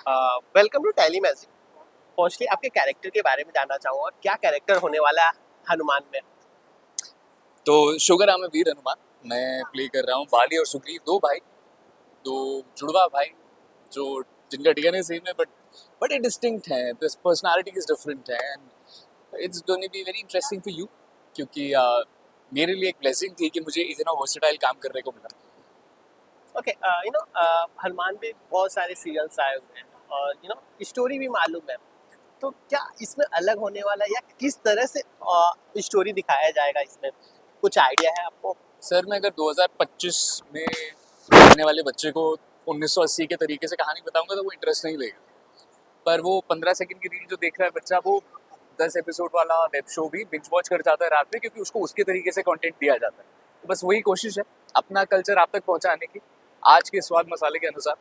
Welcome to tele magic. Firstly आपके character के बारे में जानना चाहूँगा, क्या कैरेक्टर होने वाला है हनुमान में? तो शुगर है, मैं वीर हनुमान। मैं प्ले कर रहा हूँ बाली और सुग्रीव, दो भाई, दो जुड़वा भाई, जो जिनका डीएनए सेम है बट बड़े डिस्टिंक्ट हैं, पर्सनालिटी इज डिफरेंट है and it's going to be very interesting for you, क्योंकि मेरे लिए एक ब्लेसिंग थी कि मुझे इतना वर्सेटाइल काम करने को मिला। ओके, हनुमान में बहुत सारे सीरियल्स आए हुए हैं और स्टोरी भी मालूम है। तो क्या इसमें अलग होने वाला है या किस तरह से स्टोरी दिखाया जाएगा इसमें? कुछ आइडिया है आपको? सर, मैं अगर 2025 में आने वाले बच्चे को 1980 के तरीके से कहानी बताऊंगा तो वो इंटरेस्ट नहीं लेगा, पर वो 15 सेकंड की रील जो देख रहा है बच्चा, वो 10 एपिसोड वाला वेब शो भी बिंज वॉच कर जाता है रात में, क्योंकि उसको उसके तरीके से कंटेंट दिया जाता है। तो बस वही कोशिश है, अपना कल्चर आप तक पहुंचाने की, आज के स्वाद मसाले के अनुसार।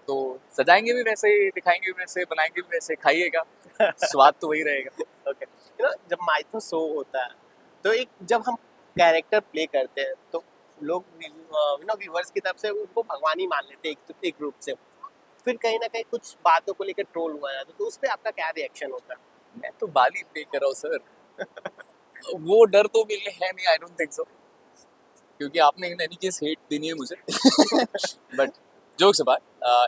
तो सजाएंगे भी वैसे, दिखाएंगे भी वैसे, बनाएंगे भी वैसे, खाइएगा, स्वाद तो वही रहेगा। ओके, जब माइथो शो होता है तो एक जब हम कैरेक्टर प्ले करते हैं तो लोग व्यूअर्स की तरफ से उनको भगवान ही मान लेते हैं एक ग्रुप से। फिर कहीं ना कहीं कुछ बातों को लेकर ट्रोल हुआ है तो उस पर आपका क्या रिएक्शन होता है? मैं तो बाली प्ले कर रहा हूँ सर। वो डर तो मेरे लिए है नहीं, आई डोंट थिंक सो, क्योंकि आपने इन एनी केस हेट देनी है मुझे। But jokes apart,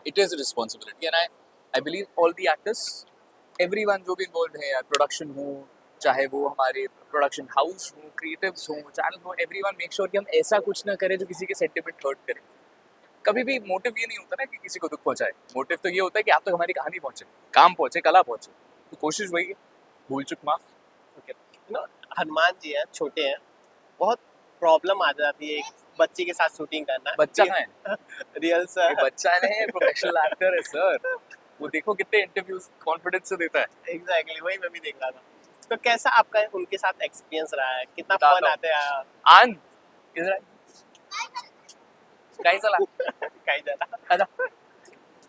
it is a responsibility and I believe all the actors, everyone जो भी इन्वॉल्व है, यार प्रोडक्शन हो, चाहे वो हमारे प्रोडक्शन हाउस हो, क्रिएटिव्स हो, चैनल हो, एवरीवन मेक श्योर कि हम ऐसा कुछ ना करें जो किसी के सेंटिमेंट हर्ट करे। कभी भी मोटिव ये नहीं होता ना कि किसी को दुख पहुंचाए, मोटिव तो ये होता है कि आप तक हमारी कहानी पहुंचे, काम पहुंचे, कला पहुंचे। तो कोशिश वही है, भूल चुक माफ। ओके, हनुमान जी हैं, छोटे हैं, बहुत प्रॉब्लम आ जाती है एक बच्चे के साथ शूटिंग करना। बच्चा है, रियल सर, बच्चा नहीं, प्रोफेशनल एक्टर है सर। वो देखो कितने इंटरव्यूज कॉन्फिडेंस से देता है। एग्जैक्टली वही मैं भी देख रहा था। तो कैसा आपका उनके साथ एक्सपीरियंस रहा है? कितना बताता फन हूँ। आते हैं? आन इधर गाइस वाला कहीं जाना आजा।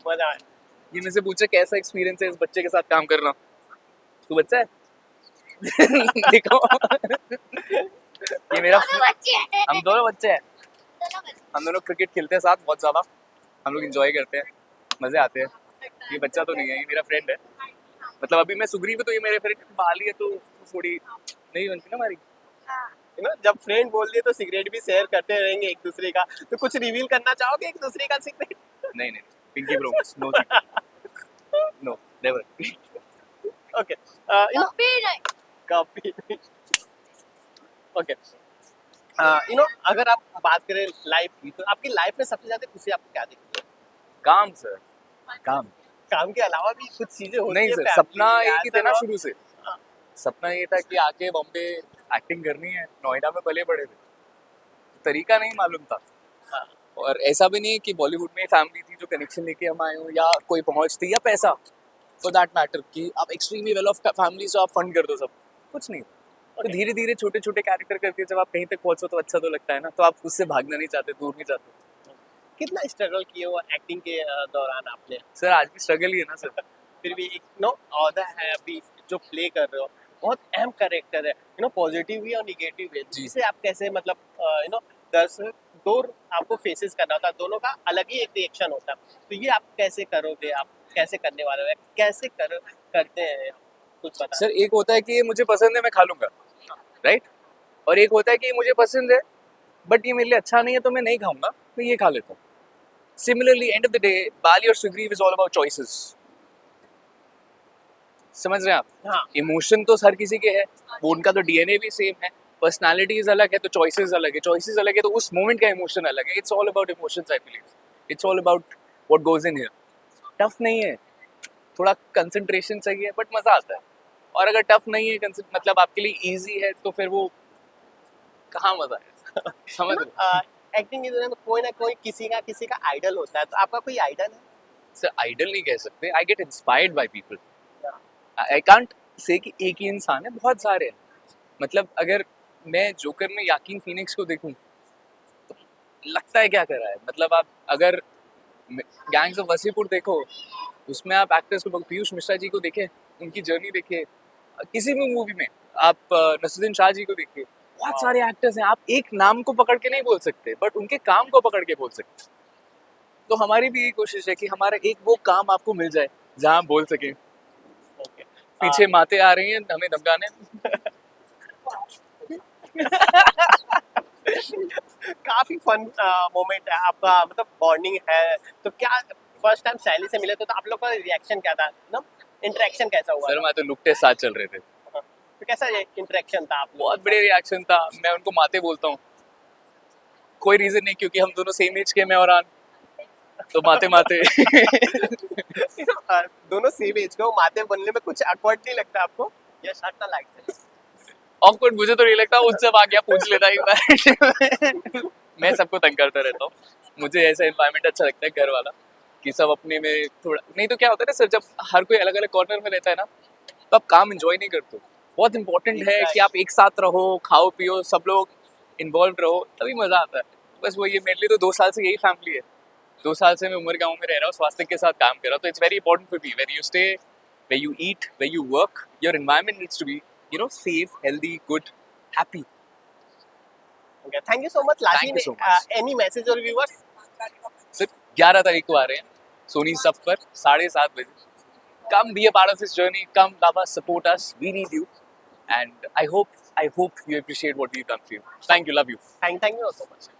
मजा आया। ये मेरे से पूछे कैसा एक्सपीरियंस है इस बच्चे के साथ काम करना। तू बच्चा है? देखो, ये मेरा, हम दोनों बच्चे हैं। हम दोनों क्रिकेट खेलते हैं साथ बहुत ज्यादा, हम लोग एंजॉय करते हैं, मजे आते हैं। ये बच्चा तो नहीं है, ये मेरा फ्रेंड है। मतलब अभी मैं सुग्रीव है तो ये मेरे फ्रेंड, बाली है तो थोड़ी नहीं बनती ना हमारी। जब फ्रेंड बोल दिए तो सिगरेट भी शेयर करते रहेंगे एक दूसरे का। तो कुछ रिवील करना चाहोगे एक दूसरे का सिगरेट? नहीं नहीं, pinky promise, no no never. Okay, copy. Okay, अगर आप बात करें लाइफ की, तो आपकी लाइफ में सबसे ज्यादा खुशी आपको क्या दिखती है? काम सर, काम। काम के अलावा भी कुछ चीजें होती नहीं है? सर, family, सपना एक ही था ना ऐसा शुरू से। हाँ। सपना ये था कि आके बॉम्बे एक्टिंग करनी है, नोएडा में पले बड़े थे, तरीका नहीं मालूम था। हाँ। और ऐसा भी नहीं है कि बॉलीवुड में फैमिली थी जो कनेक्शन लेके हम आए हो, या कोई पहुंच थी, या पैसा फॉर दैट मैटर कि आप एक्सट्रीमली वेल ऑफ फैमिली से आप फंड कर दो, सब कुछ नहीं। तो धीरे धीरे छोटे छोटे कैरेक्टर करके जब आप कहीं तक पहुंचो तो अच्छा तो लगता है ना, तो आप उससे भागना नहीं चाहते, दूर नहीं चाहते। कितना स्ट्रगल किए हो एक्टिंग के दौरान आपने? सर आज भी स्ट्रगल ही है ना सर। फिर भी एक औहदा है अभी जो प्ले कर रहे हो, बहुत अहम कैरेक्टर है, पॉजिटिव भी और निगेटिव भी, जी। जिसे आप कैसे मतलब दर्शक दो आपको फेसेस करना होता है, दोनों का अलग ही एक रिएक्शन होता है। तो ये आप कैसे करोगे? आप कैसे करने वाले हो? कैसे करते हैं? कुछ बता। सर एक होता है कि ये मुझे पसंद है, मैं खा लूंगा, राइट। और एक होता है कि ये मुझे पसंद है बट ये मेरे लिए अच्छा नहीं है तो मैं नहीं खाऊंगा, मैं ये खा लेता हूँ। Similarly end of the day, Bali और Sugriva is all about choices. समझ रहे हैं आप? हाँ। इमोशन तो हर किसी के है, वो उनका तो डीएनए भी सेम है, पर्सनालिटीज अलग है तो चॉइसेस अलग है, चॉइसेस अलग है तो उस मोमेंट का इमोशन अलग है। It's all about emotions, I believe it's all about what goes in here. Tough नहीं है, थोड़ा कंसंट्रेशन चाहिए बट मजा आता है। और अगर टफ नहीं है, मतलब आपके लिए इजी है, तो फिर वो कहाँ मजा है। समझ रहे? एक्टिंग की दुनिया में कोई ना कोई किसी का आइडल होता है, तो आपका कोई आइडल है? सर आइडल नहीं कह सकते, I get inspired by people. I can't say कि एक ही इंसान है, बहुत सारे हैं। मतलब अगर मैं जोकर में याकीन फीनिक्स को देखूं तो लगता है क्या कर रहा है। मतलब आप अगर गैंग्स ऑफ वसीपुर देखो, उसमें आप एक्टर्स को, पीयूष मिश्रा जी को देखें, उनकी जर्नी देखिए। किसी भी मूवी में आप नसरुद्दीन शाह जी को देखिए, बहुत सारे एक्टर्स हैं, आप एक नाम को पकड़ के नहीं बोल सकते बट उनके काम को पकड़ के बोल सकते। तो हमारी भी यही कोशिश है कि हमारा एक वो काम आपको मिल जाए जहाँ हम बोल सकें ओके पीछे माते आ रही हैं हमें धमकाने। काफी फन मोमेंट है आपका, मतलब बॉन्डिंग है। तो क्या फर्स्ट टाइम सैली से मिले तो आप लोग का रिएक्शन क्या था ना, इंटरेक्शन कैसा हुआ सर था? मैं तो लुकटे साथ चल रहे थे, तो कैसा इंटरेक्शन था आप लोग? बहुत बढ़िया रिएक्शन था। मैं उनको माते बोलता हूँ, कोई रीजन नहीं क्योंकि हम दोनों सेम एज के मैं और आन, तो माते माते। दोनों सेम एज के हो, माते बनने में कुछ awkward नहीं लगता आपको? या शर्ट लाइक ऑकवर्ड मुझे तो नहीं लगता, उनसे आ गया पूछ लेता एक बार। मैं सबको तंग करता रहता हूँ, मुझे ऐसा एनवायरनमेंट अच्छा लगता है घर वाला कि सब अपने में थोड़ा, नहीं तो क्या होता है ना सर, जब हर कोई अलग अलग कॉर्नर में रहता है ना तो आप काम एंजॉय नहीं करते हो। बहुत इंपॉर्टेंट है कि आप एक साथ रहो, खाओ पियो, सब लोग इन्वॉल्व रहो, तभी मजा आता है। बस वो ये मेरे लिए तो 2 साल से यही फैमिली है। 2 साल से मैं उमर गांव में रह रहा हूँ, स्वास्थ्य के साथ काम कर रहा हूँ, तो it's very important for me where you stay, where you eat, where you work, your environment needs to be safe, healthy, good, happy. Okay, thank you so much, Thank Lashin. you so much. Any message or viewers? सिर्फ 11 तारीख को आ रहे हैं सोनी सब पर 7:30 बजे। Come be a part of this journey. Come love us, support us. We need you, and I hope you appreciate what we've done for you. Thank you, love you. Thank you so much.